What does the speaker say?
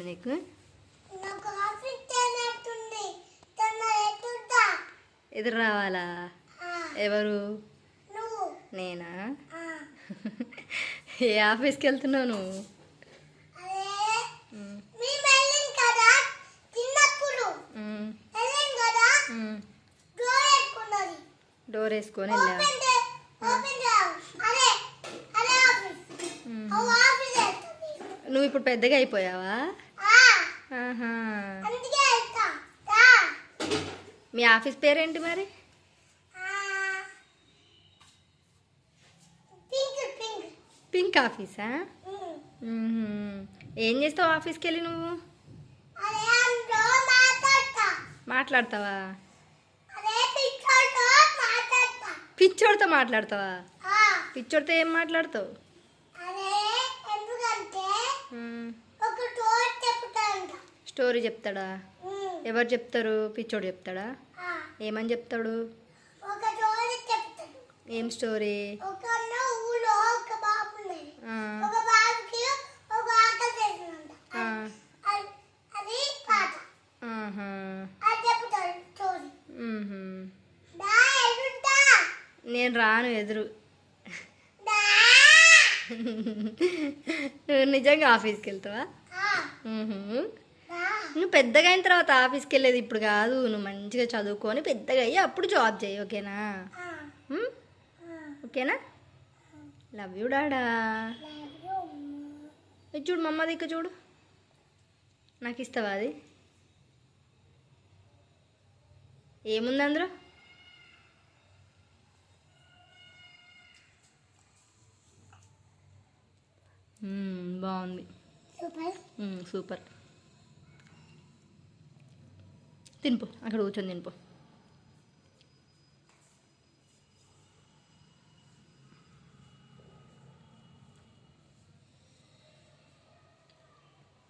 నీకు ఎదురు రావాలా? ఎవరు? నేనా? ఏ ఆఫీస్కి వెళ్తున్నావు నువ్వు? డోర్ వేసుకొని వెళ్ళా. నువ్వు ఇప్పుడు పెద్దగా అయిపోయావా? మీ ఆఫీస్ పేరేంటి మరి? పింక్ ఆఫీసా? ఏం చేస్తావు ఆఫీస్కి వెళ్ళి నువ్వు? మాట్లాడతావా? పిచ్చోడితో మాట్లాడతావా? పిచ్చోడితో ఏం మాట్లాడతావు? స్టోరీ చెప్తాడా? ఎవరు చెప్తారు? పిచ్చోడు చెప్తాడా? ఏమని చెప్తాడు? ఏం స్టోరీ? నేను రాను ఎదురు. నువ్వు నిజంగా ఆఫీస్కి వెళ్తావా? నువ్వు పెద్దగా అయిన తర్వాత ఆఫీస్కి వెళ్ళేది ఇప్పుడు కాదు. నువ్వు మంచిగా చదువుకొని పెద్దగా అయ్యి అప్పుడు జాబ్ చేయి. ఓకేనా? ఓకేనా? లవ్ యూ డాడా. ఇది చూడు మమ్మ దిక్కు చూడు. నాకు ఇస్తావా అది? ఏముంది అందులో? బాగుంది. సూపర్. తినిపో, అక్కడ కూర్చొని తినిపో.